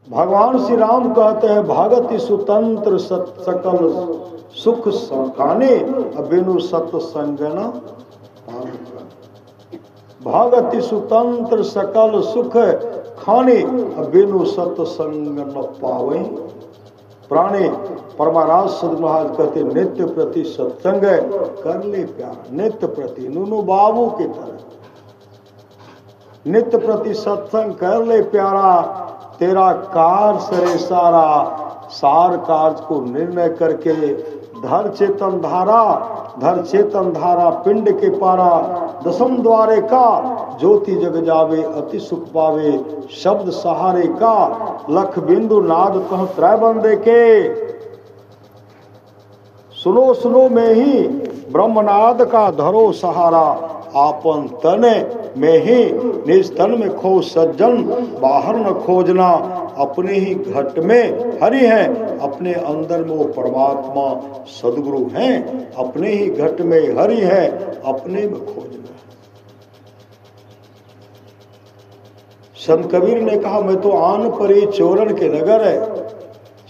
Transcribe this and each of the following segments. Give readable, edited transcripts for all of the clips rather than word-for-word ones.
भगवान श्री राम कहते हैं भागति सुतंत्र सकल सुख खाने बिनु सत्संग न भागति सुतंत्र सकल सुख खाने बिनु सत्संग न पावे। प्राणी परमाराज सद महाराज कहते नित्य प्रति सत्संग कर ले प्यार। नित्य प्रति नूनू बाबू की तरह नित्य प्रति सत्संग कर ले प्यारा। तेरा कार सरे सारा सार कार्य को निर्णय करके धर चेतन धारा पिंड के पारा दसम द्वारे का ज्योति जग जावे अति सुख पावे। शब्द सहारे का लख बिंदु नाद कह त्रय बंदे के। सुनो सुनो में ही ब्रह्मनाद का धरो सहारा। आपन तन में ही निज तन में खो सज्जन बाहर न खोजना। अपने ही घट में हरि है अपने अंदर में वो परमात्मा सदगुरु हैं। अपने ही घट में हरि है अपने में खोजना। संत कबीर ने कहा मैं तो आन परी चोरन के नगर है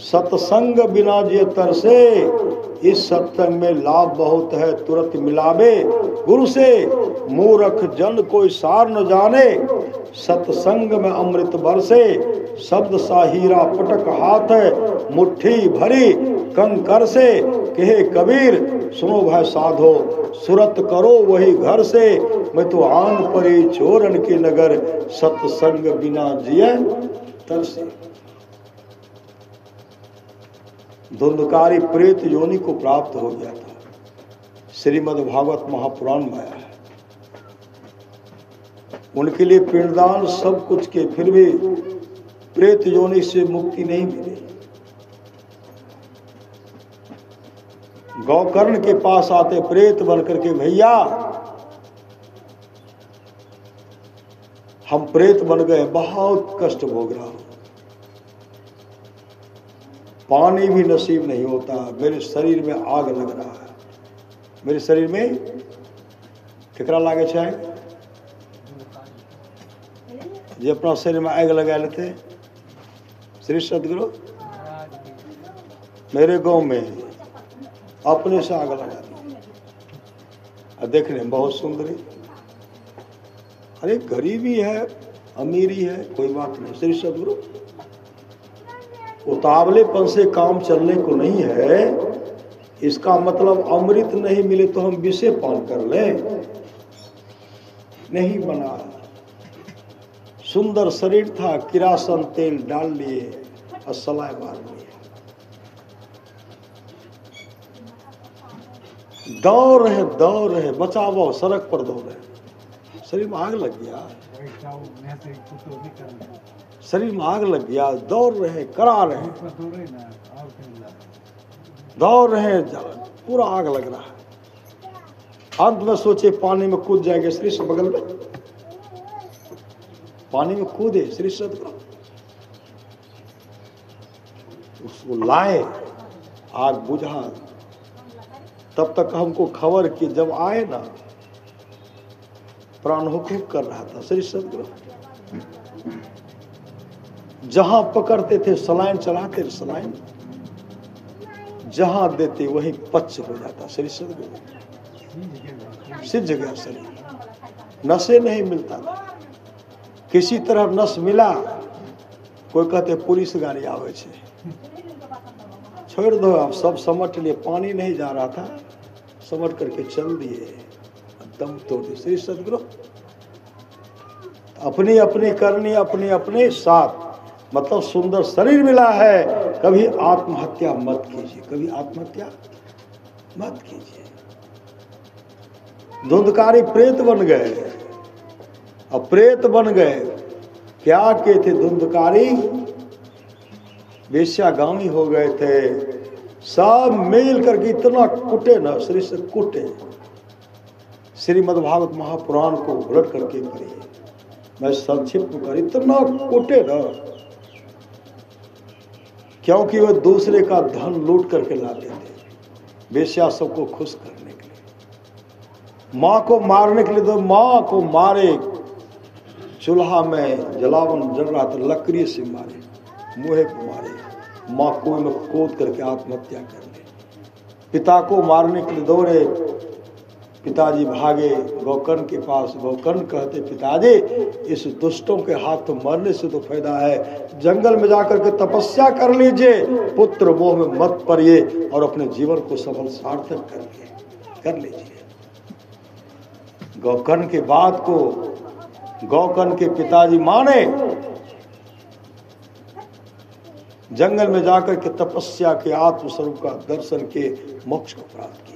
सत्संग बिना जे तरसे। इस सत्संग में लाभ बहुत है तुरंत मिलावे गुरु से। मूर्ख जन कोई सार न जाने सत्संग में अमृत बरसे। शब्द सा हीरा पटक हाथ है मुट्ठी भरी कंकर से। कहे कबीर सुनो भाई साधो सुरत करो वही घर से। मैं तो आन परी चोरन के नगर सत्संग बिना जिए तरसे। धुंधकारी प्रेत योनि को प्राप्त हो गया था। श्रीमद् भागवत महापुराण में आया है। उनके लिए पिंडदान सब कुछ के फिर भी प्रेत योनि से मुक्ति नहीं मिली। गौकर्ण के पास आते प्रेत बनकर के भैया हम प्रेत बन गए बहुत कष्ट भोग रहा हूं पानी भी नसीब नहीं होता। मेरे शरीर में आग लग रहा है। मेरे शरीर में केकरा लागे चाहे जे अपना शरीर में आग लगा लेते। श्री सदगुरु मेरे गांव में अपने से आग लगा दी और देखने में बहुत सुंदरी। अरे गरीबी है अमीरी है कोई बात नहीं। श्री सदगुरु उतावलेपन से काम चलने को नहीं है। इसका मतलब अमृत नहीं मिले तो हम विषय पान कर लें। नहीं बना। सुंदर शरीर था किरासन तेल डाल लिए और सलाह मार लिए। दौड़ रहे बचाओ सड़क पर दौड़ रहे। शरीर में आग लग गया। शरीर में आग लग गया। दौड़ रहे करा रहे दौड़ रहे पूरा आग लग रहा है। अंत में सोचे पानी में कूद जाएंगे। श्री से बगल में पानी में कूदे। श्री सदगुरु उसको लाए आग बुझा। तब तक हमको खबर कि जब आए ना प्राण हुकूक कर रहा था। श्री सदगुरु जहां पकड़ते थे सलाइन चलाते थे। सलाइन जहां देते वही पच्च हो जाता। श्री सदगुरु सिद्ध गया शरीर। नशे नहीं मिलता था। किसी तरह नस मिला। कोई कहते पुलिस गाड़ी आवे छे छोड़ दो आप सब समट लिए। पानी नहीं जा रहा था समट करके चल दिए दम तोड़ दिए। श्री सदगुरु अपनी अपनी करनी अपने अपने साथ। मतलब सुंदर शरीर मिला है। कभी आत्महत्या मत कीजिए। कभी आत्महत्या मत कीजिए। धुंधकारी प्रेत बन गए। अब प्रेत बन गए क्या किए थे धुंधकारी वेश्यागामी हो गए थे। सब मिल करके इतना कुटे न शरीर से कुटे। श्रीमद् भागवत महापुराण को उलट करके पढ़िए। मैं संक्षिप्त कर इतना कुटे न क्योंकि वह दूसरे का धन लूट करके लाते थे वेश्या सबको खुश करने के लिए। माँ को मारने के लिए तो माँ को मारे। चूल्हा में जलावन जल रहा था लकड़ी से मारे। मुहे को मारे, माँ कुएं में कूद करके आत्महत्या कर ले। पिता को मारने के लिए दौड़े, पिताजी भागे गोकर्ण के पास। गोकर्ण कहते पिताजी इस दुष्टों के हाथ मरने से तो फायदा है, जंगल में जाकर के तपस्या कर लीजिए, पुत्र मोह में मत पड़िए और अपने जीवन को सफल सार्थक कर लीजिए। गोकर्ण की बात को गोकर्ण के पिताजी माने, जंगल में जाकर के तपस्या के आत्मस्वरूप का दर्शन के मोक्ष को प्राप्त किए।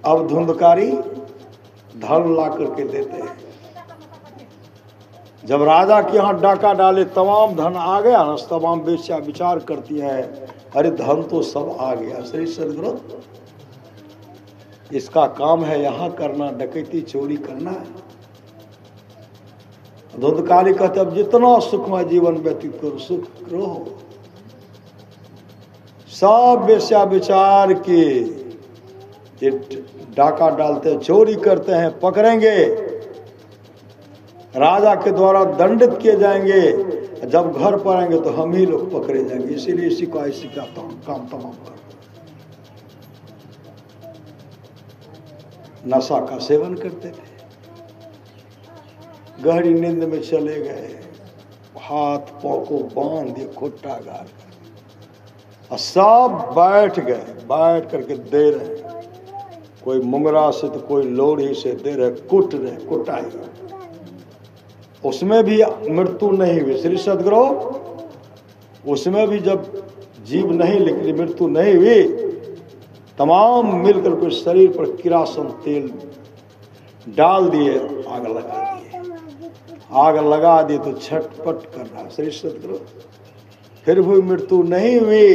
अब धुंधकारी धन ला करके देते हैं। जब राजा के यहाँ डाका डाले, तमाम धन आ गया ना, तमाम बेचा विचार करती है, अरे धन तो सब आ गया, श्री सदगुरु इसका काम है यहाँ करना, डकैती चोरी करना है। धुंधकारी कहते अब जितना सुखमय जीवन व्यतीत करो, सुख रहो। सब बेचा विचार के डाका डालते, चोरी करते हैं, पकड़ेंगे, राजा के द्वारा दंडित किए जाएंगे। जब घर पर आएंगे तो हम ही लोग पकड़े जाएंगे, इसीलिए इसी को ऐसी का काम तमाम कर नशा का सेवन करते थे, गहरी नींद में चले गए, हाथ पांव को बांध दिए खुट्टा गाड़, और सब बैठ गए, बैठ करके दे रहे, कोई मुंगरा से तो कोई लोढ़ी से दे रहे, कुट रहे, कुटाई। उसमें भी मृत्यु नहीं हुई श्री सदगुरु, उसमें भी जब जीव नहीं निकली, मृत्यु नहीं हुई, तमाम मिलकर के शरीर पर किरासन तेल डाल दिए, आग लगा दिए, आग लगा दिए तो छटपट कर रहा श्री सदगुरु, फिर भी मृत्यु नहीं हुई।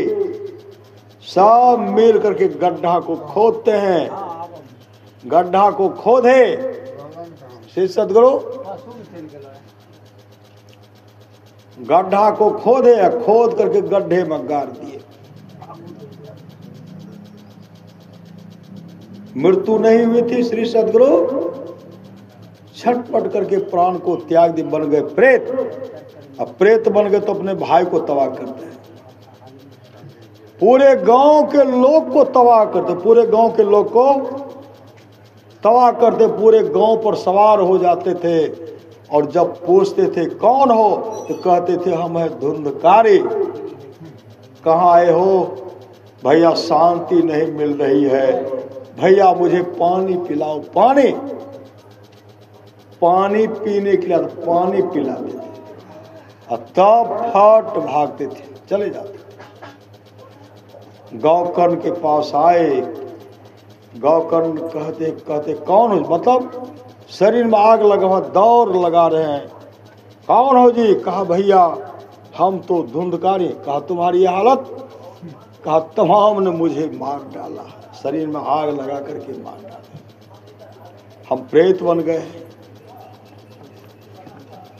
सब मिल करके गड्ढा को खोदते हैं, गड्ढा को खोदे श्री सदगुरु, गड्ढा को खोदे, खोद करके गड्ढे में गाड़ दिए। मृत्यु नहीं हुई थी श्री सदगुरु, छटपट करके प्राण को त्याग दी, बन गए प्रेत। अब प्रेत बन गए तो अपने भाई को तबाह करते हैं, पूरे गांव के लोग को तबाह करते, पूरे गांव के लोग को तबाह करते, पूरे गांव पर सवार हो जाते थे। और जब पूछते थे कौन हो तो कहते थे हम है धुंधकारी। कहाँ आए हो? भैया शांति नहीं मिल रही है, भैया मुझे पानी पिलाओ, पानी। पानी पीने के लिए पानी पिलाते थे, तब फट भागते थे, चले जाते थे। गोकर्ण के पास आए, गोकर्ण कहते कौन हो? मतलब शरीर में आग लगा, दौड़ लगा रहे हैं, कौन हो जी? कहा भैया हम तो धुंधकारी। कहा तुम्हारी हालत? कहा तमाम ने मुझे मार डाला, शरीर में आग लगा करके मार डाला, हम प्रेत बन गए।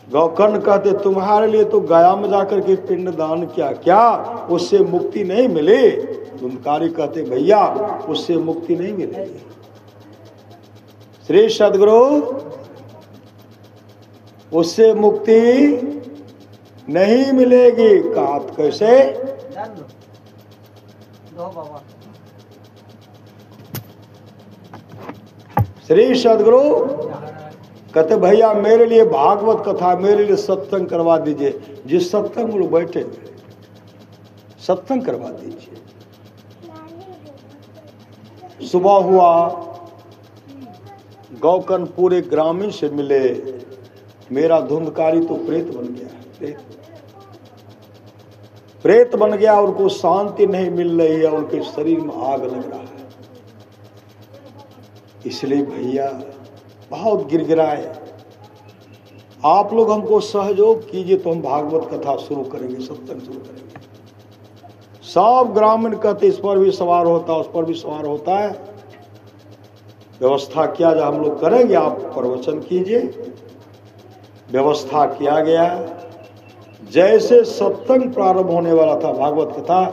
गोकर्ण कहते तुम्हारे लिए तो गया में जाकर के पिंडदान किया, क्या उससे मुक्ति नहीं मिली? धुंधकारी कहते भैया उससे मुक्ति नहीं मिलेगी श्री सदगुरु, उससे मुक्ति नहीं मिलेगी। कहा कैसे? श्री सदगुरु कहते भैया मेरे लिए भागवत कथा, मेरे लिए सत्संग करवा दीजिए। जिस सत्संग में लोग बैठे सत्संग करवा दीजिए। सुबह हुआ, गोकर्ण पूरे ग्रामीण से मिले, मेरा धुंधकारी तो प्रेत बन गया, प्रेत बन गया, उनको शांति नहीं मिल रही है, उनके शरीर में आग लग रहा है। इसलिए भैया बहुत गिड़गिड़ाए, आप लोग हमको सहयोग कीजिए तो हम भागवत कथा शुरू करेंगे, सत्संग शुरू करेंगे। सब ग्रामीण कहते इस पर भी सवार होता, उस पर भी सवार होता है, व्यवस्था किया जाए, हम लोग करेंगे, आप प्रवचन कीजिए। व्यवस्था किया गया। जैसे सत्संग प्रारंभ होने वाला था, भागवत कथा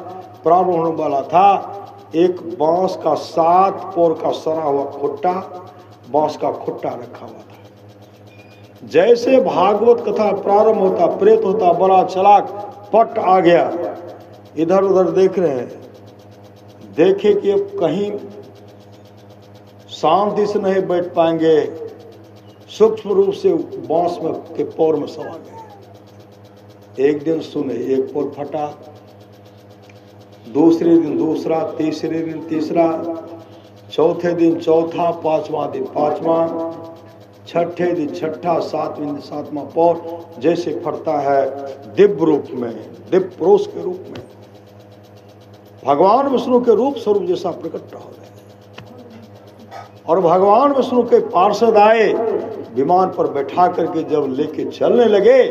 प्रारंभ होने वाला था, एक बांस का 7 पोर का सरा हुआ खुट्टा, बांस का खुट्टा रखा हुआ था। जैसे भागवत कथा प्रारंभ होता, प्रेत होता बड़ा चलाक पट आ गया, इधर उधर देख रहे हैं, देखे कि अब कहीं शांति से नहीं बैठ पाएंगे, सूक्ष्म रूप से बांस में के पौर में समा गए। एक दिन सुने एक पौर फटा, दूसरे दिन दूसरा, तीसरे दिन तीसरा, चौथे दिन चौथा, पांचवा दिन पांचवा, छठे दिन छठा, सातवें दिन सातवां पौर, जैसे फटता है दिव्य रूप में, दिव्य पुरुष के रूप में, भगवान विष्णु के रूप स्वरूप जैसा प्रकट हो गए। और भगवान विष्णु के पार्षद आए, विमान पर बैठा करके जब लेके चलने लगे,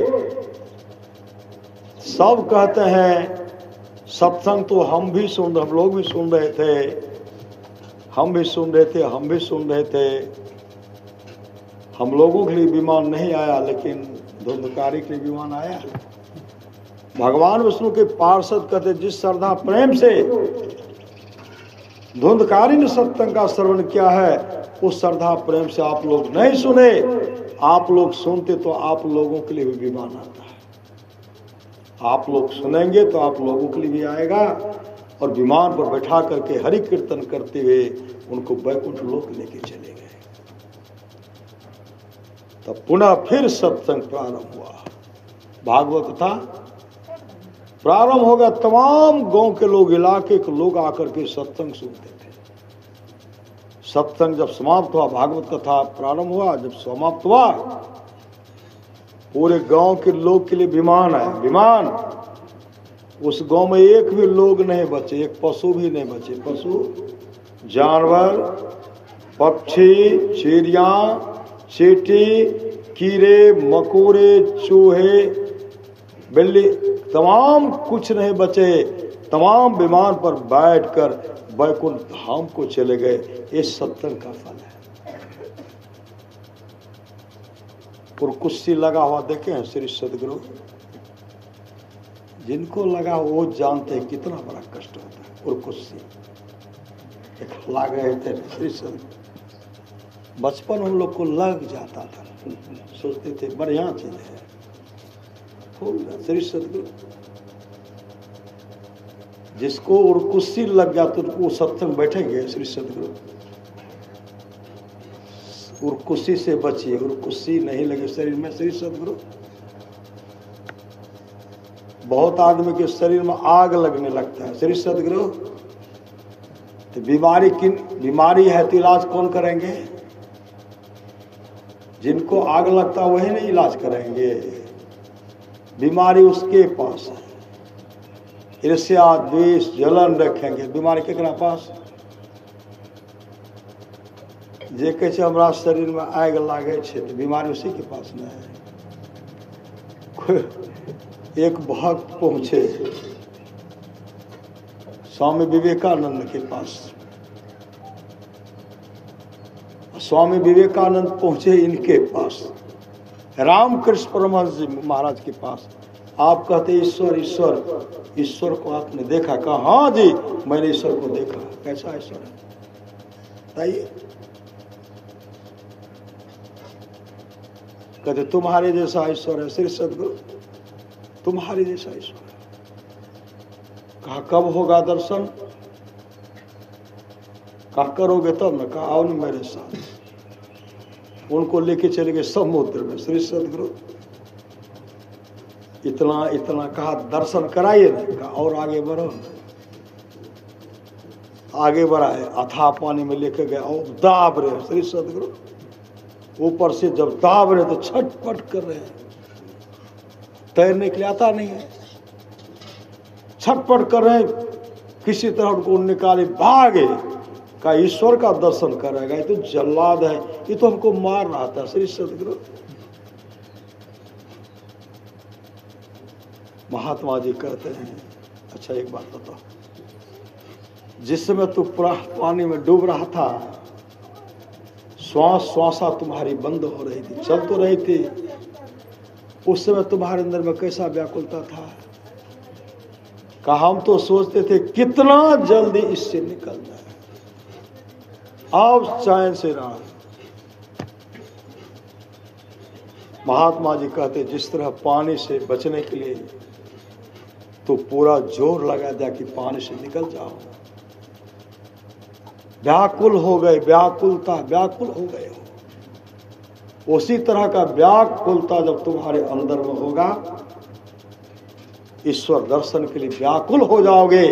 सब कहते हैं सत्संग तो हम लोग भी सुन रहे थे, हम भी सुन रहे थे, हम भी सुन रहे थे। हम लोगों के लिए विमान नहीं आया, लेकिन धुंधकारी के लिए विमान आया। भगवान विष्णु के पार्षद कहते, जिस श्रद्धा प्रेम से धुंधकारी ने सत्संग का श्रवण किया है, उस श्रद्धा प्रेम से आप लोग नहीं सुने, आप लोग सुनते तो आप लोगों के लिए भी विमान आता है। आप लोग सुनेंगे तो आप लोगों के लिए भी आएगा, और विमान पर बैठा करके हरि कीर्तन करते हुए उनको वैकुंठ लोक लेके चले गए। तब पुनः फिर सत्संग प्रारंभ हुआ, भागवत कथा प्रारंभ होगा। तमाम गांव के लोग, इलाके के लोग आकर के सत्संग सुनते थे। सत्संग जब समाप्त हुआ, भागवत कथा प्रारंभ हुआ, जब समाप्त हुआ, पूरे गांव के लोग के लिए विमान है, विमान। उस गांव में एक भी लोग नहीं बचे, एक पशु भी नहीं बचे। पशु, जानवर, पक्षी, चिड़िया, चींटी, कीड़े मकोड़े, चूहे, बिल्ली, तमाम कुछ नहीं बचे। तमाम विमान पर बैठकर वैकुंठ धाम को चले गए। ये सत्संग का फल है। और कुर्सी लगा हुआ देखे हैं श्री सदगुरु, जिनको लगा वो जानते हैं कितना बड़ा कष्ट होता है। और कुर्सी एक लगे थे श्री सदगुरु, बचपन हम लोग को लग जाता था, सोचते थे बढ़िया चीज है, श्री सदगुरु जिसको और कुर्सी लग गया तो वो सत्संग बैठेंगे। श्री सदगुरु और कुर्सी से बचिए, और कुर्सी नहीं लगे शरीर में। श्री सदगुरु, बहुत आदमी के शरीर में आग लगने लगता है। श्री सदगुरु, तो बीमारी है तो इलाज कौन करेंगे? जिनको आग लगता वही नहीं इलाज करेंगे, बीमारी उसके पास है। ईर्ष्या, द्वेष, जलन रखेंगे, बीमारी केकरा पास? जे कहे हमरा शरीर में आग लागे छे तो बीमारी उसी के पास न है। एक भक्त पहुंचे स्वामी विवेकानंद के पास, स्वामी विवेकानंद पहुंचे इनके पास, रामकृष्ण परमहंस जी महाराज के पास। आप कहते ईश्वर ईश्वर, ईश्वर को आपने देखा? कहा हाँ जी मैंने ईश्वर को देखा। कैसा ईश्वर है बताइए? कहते तुम्हारे जैसा ईश्वर है श्री सदगुरु, तुम्हारे जैसा ईश्वर है। कहा कब होगा दर्शन? कहा करोगे तब न। कहा आओ न मेरे साथ। उनको लेके चले गए समुद्र में। श्री सदगुरु इतना इतना कहा दर्शन कराइए ना। कहा और आगे बढ़ो। आगे बढ़ाए, अथाह पानी में लेके गए और दाब रहे। श्री सदगुरु ऊपर से जब दाब रहे तो छटपट कर रहे हैं, तैरने के लिए आता नहीं है, छटपट कर रहे हैं, किसी तरह उनको निकाले, भागे। का ईश्वर का दर्शन करेगा, ये तो जल्लाद है, ये तो हमको मार रहा था। श्री सदगुरु महात्मा जी कहते हैं अच्छा एक बात बताओ, जिस समय तू पानी में डूब रहा था, श्वास श्वासा तुम्हारी बंद हो रही थी, चल तो रही थी, उस समय तुम्हारे अंदर में कैसा व्याकुलता था? कहा हम तो सोचते थे कितना जल्दी इससे निकलना है, अब चैन से रहा। महात्मा जी कहते जिस तरह पानी से बचने के लिए तो पूरा जोर लगा दिया कि पानी से निकल जाओ, व्याकुल हो गए, व्याकुलता व्याकुल हो गए हो। उसी तरह का व्याकुलता जब तुम्हारे अंदर में होगा, ईश्वर दर्शन के लिए व्याकुल हो जाओगे,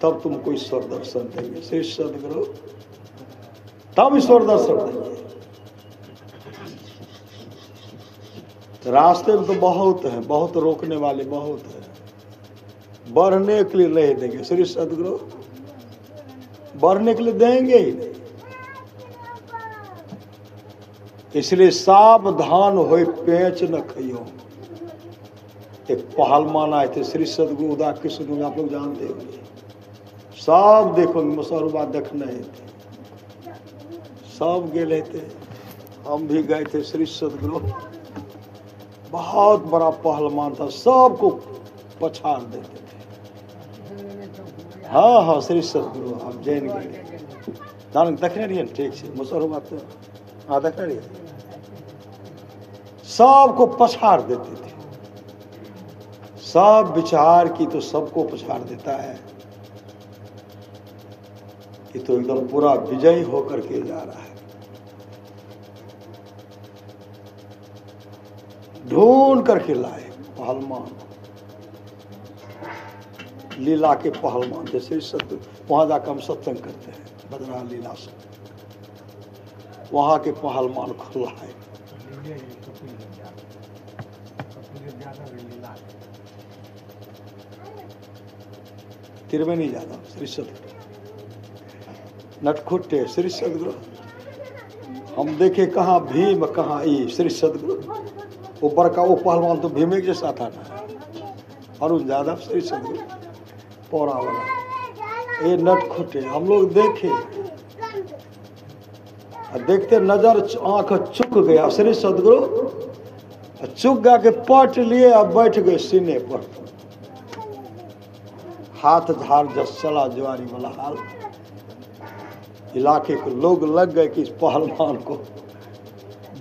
तब तुमको ईश्वर दर्शन देंगे। श्री सद्गुरु तब ईश्वर दर्शन देंगे। रास्ते में तो बहुत है, बहुत रोकने वाले बहुत है, बढ़ने के लिए नहीं देंगे। श्री सद्गुरु बढ़ने के लिए देंगे ही नहीं। इसलिए सावधान हो, पेंच न खइयो। एक पहलवान आए थे श्री सद्गुरु उदा कृष्ण, आप लोग जानते होंगे, सब देखो मुसलमान देखने थे, सब गए थे, हम भी गए थे। श्री सद्गुरु बहुत बड़ा पहलवान था, सबको पछाड़ देते थे। हाँ हाँ श्री सद्गुरु आप जैन गए नानक देखने रहिए ठीक से मुसलमान तो हाँ देखने रहिए, सबको पछाड़ देते थे। सब विचार की तो सबको पछाड़ देता है, ये तो एकदम पूरा विजयी होकर के जा रहा है। ढूंढ करके लाए पहलवान, लीला के पहलवान जैसे सत्य, वहां जाकर हम सत्संग करते हैं बदरा लीला से, वहां के पहलवान को लाए। त्रिवेणी जादव श्री सद्गुरु, नटखुट्टे श्री सद्गुरु, हम देखे कहाँ भीम कहाँ ई श्री सद्गुरु। वो बड़का वो पहलवान तो भीम के जैसा था ना, अरुण यादव श्री सद्गुरु पौरा वाला, ये नटखुट्टे हम लोग देखे, देखते नजर आंख चुक गया श्री सद्गुरु, चुक गया के पट लिए अब बैठ गए सीने पर, हाथ झाड़ जस चला ज्वारी वाला हाल। इलाके के लोग लग गए कि इस पहलवान को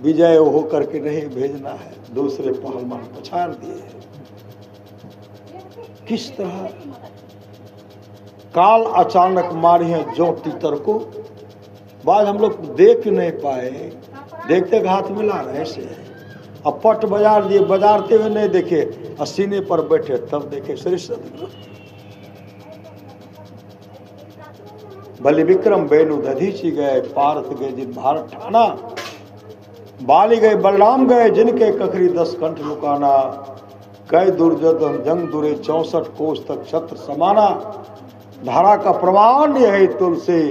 विजय होकर के नहीं भेजना है, दूसरे पहलवान पछाड़ दिए। किस तरह काल अचानक मारी है जो तीतर को, बाद हम लोग देख नहीं पाए, देखते हाथ मिला रहे से, अब पट बाजार दिए, बजारते हुए नहीं देखे, सीने पर बैठे तब देखे श्री सद्गुरु। बलि विक्रम बेनु दधीची गए, पार्थ गए जिन भारत ठाना, बाली गए बलराम गए जिनके कखरी 10 कंठ लुकाना, कई दुर्योधन जंग दुरे 64 कोस तक छत्र समाना, धारा का प्रमाण यह है तुलसी,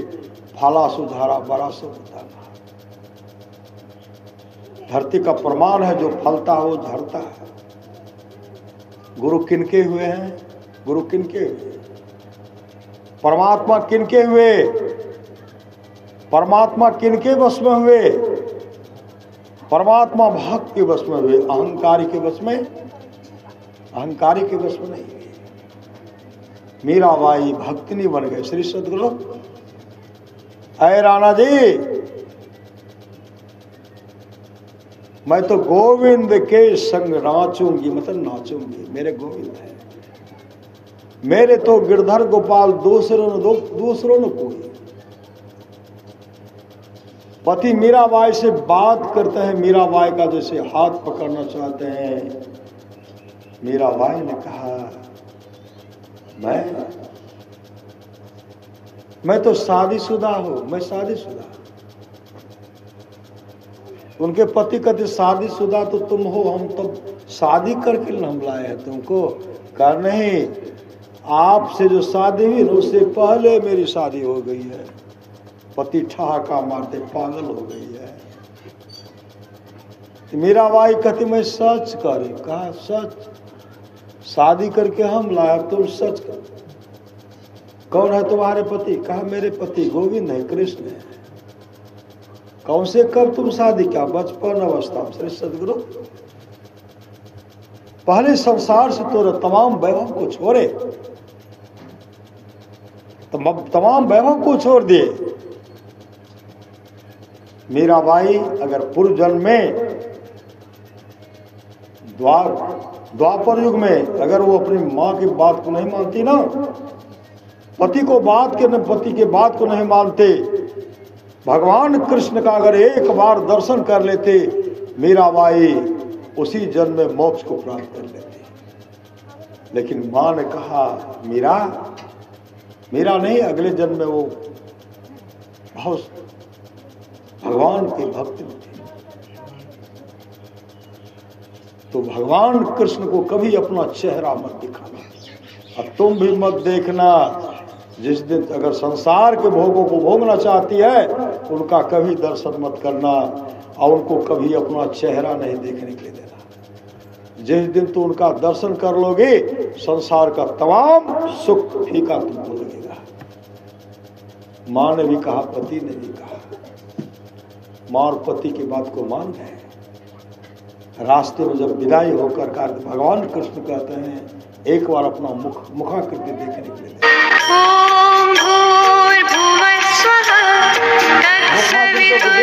फाला सुधारा बड़ा सो बताना। धरती का प्रमाण है, जो फलता है वो झड़ता है। गुरु किनके हुए हैं, गुरु किनके हुए, परमात्मा किनके हुए, परमात्मा किनके वश में हुए, परमात्मा भक्त के वश में हुए, अहंकारी के वश में, अहंकारी के वश में नहीं हुए। मीराबाई भक्तिनी बन गए श्री सद्गुरु। अय राणा जी, मैं तो गोविंद के संग नाचूंगी, मतलब नाचूंगी, मेरे गोविंद है, मेरे तो गिरधर गोपाल दूसरों ने कोई। पति मीराबाई से बात करते हैं, मीराबाई का जैसे हाथ पकड़ना चाहते हैं। मीराबाई ने कहा मैं तो शादीशुदा हूं, मैं शादीशुदा। उनके पति कहते शादीशुदा तो तुम हो, हम तो शादी करके हम लाए हैं तुमको। कहा नहीं, आपसे जो शादी हुई ना उससे पहले मेरी शादी हो गई है। पति ठहाका मारते पागल हो गई है। मीराबाई कहती मैं सच करी। कहा सच, शादी करके हम लाए, तुम सच कर। कौन है तुम्हारे पति? कहा मेरे पति गोविंद है, कृष्ण है। कौन से कब तुम शादी किया? बचपन अवस्था में। श्री सद्गुरु पहले संसार से तो तमाम वैभव को छोड़े, तमाम वैभव को छोड़ दिए। मीराबाई अगर पूर्व जन्म में द्वापर युग में अगर वो अपनी माँ की बात को नहीं मानती ना, पति के बात को नहीं मानते, भगवान कृष्ण का अगर एक बार दर्शन कर लेते मीराबाई उसी जन्म में मोक्ष को प्राप्त कर लेते। लेकिन माँ ने कहा मीरा नहीं, अगले जन्म में वो बहुत भगवान के भक्त थे। तो भगवान कृष्ण को कभी अपना चेहरा मत दिखाना। अब तुम भी मत देखना, जिस दिन अगर संसार के भोगों को भोगना चाहती है उनका कभी दर्शन मत करना और उनको कभी अपना चेहरा नहीं देखने के लिए देना। जिस दिन तू उनका दर्शन कर लोगे संसार का तमाम सुख फीका तुमको लगेगा। माँ ने भी कहा, पति ने भी कहा, माँ और पति की बात को मान गए। रास्ते में जब विदाई होकर भगवान कृष्ण कहते हैं एक बार अपना मुखाकृति देखने के लिए। ओम भूर्भुवः स्वः तत्सवितुर्वरेण्यं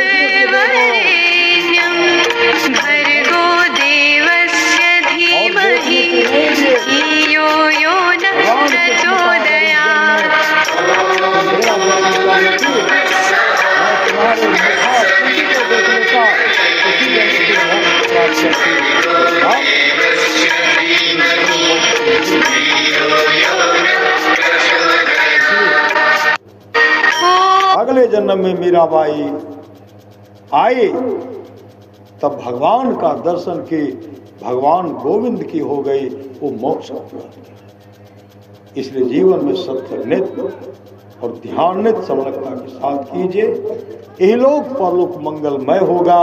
भर्गो देवस्य धीमहि धियो यो नः प्रचोदयात्। अगले जन्म में मीराबाई आई तब भगवान का दर्शन की भगवान गोविंद की हो गई, वो मोक्ष को प्राप्त किया। इसलिए जीवन में सत्य और ध्यान समलकता के साथ कीजिए, यही लोक परलोक मंगलमय होगा।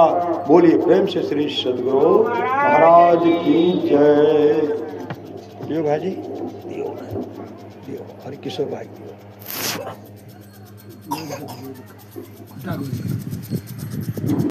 बोलिए प्रेम से श्री सद्गुरु महाराज की जय। दियो भाई, दियो हरि किशोर भाई दियो।